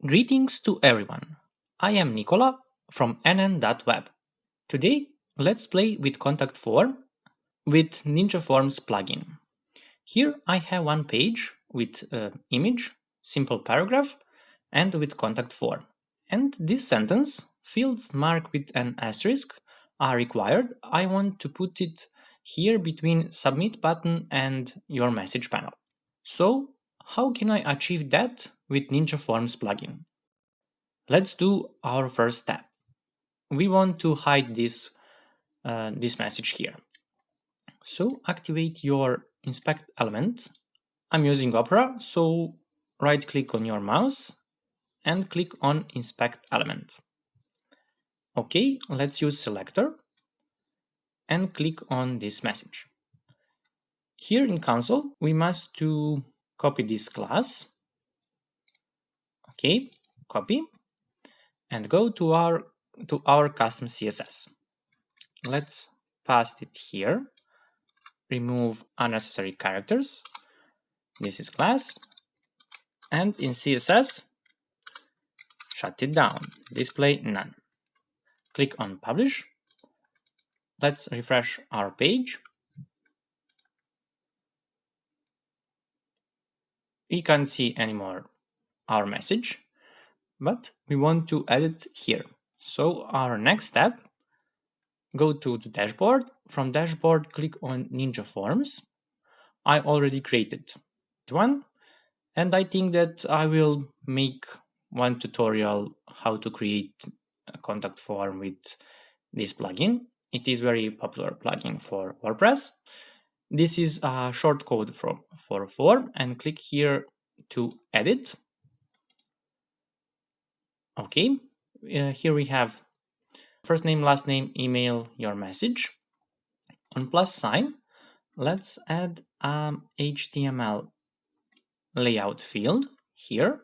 Greetings to everyone. I am Nicola from nn.web. Today, let's play with Contact Form with Ninja Forms plugin. Here I have one page with image, simple paragraph, and with contact form. And this sentence, fields marked with an asterisk, are required. I want to put it here between submit button and your message panel. So, how can I achieve that with Ninja Forms plugin? Let's do our first step. We want to hide this message here. So activate your inspect element. I'm using Opera, so right click on your mouse and click on inspect element. Okay, let's use selector and click on this message. Here in console, we must to copy this class. Okay, copy and go to our custom CSS. Let's paste it here. Remove unnecessary characters. This is class. And in CSS, shut it down. Display none. Click on publish. Let's refresh our page. We can't see anymore our message, but we want to edit here. So our next step, go to the dashboard. From dashboard, click on Ninja Forms. I already created one, and I think that I will make one tutorial how to create a contact form with this plugin. It is very popular plugin for WordPress. This is a short code for form, and click here to edit. Okay, here we have first name, last name, email, your message. On plus sign, let's add HTML layout field here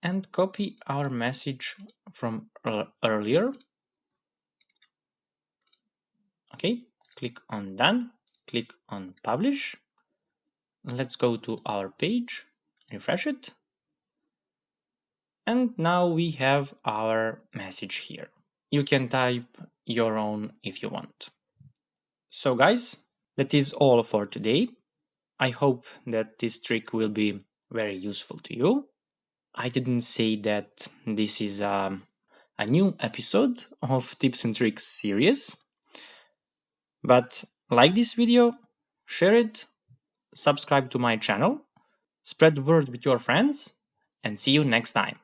and copy our message from earlier. Okay, click on done, click on publish. Let's go to our page, refresh it. And now we have our message here. You can type your own if you want. So guys, that is all for today. I hope that this trick will be very useful to you. I didn't say that this is a new episode of Tips and Tricks series, but like this video, share it, subscribe to my channel, spread the word with your friends, and see you next time.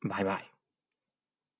Bye bye.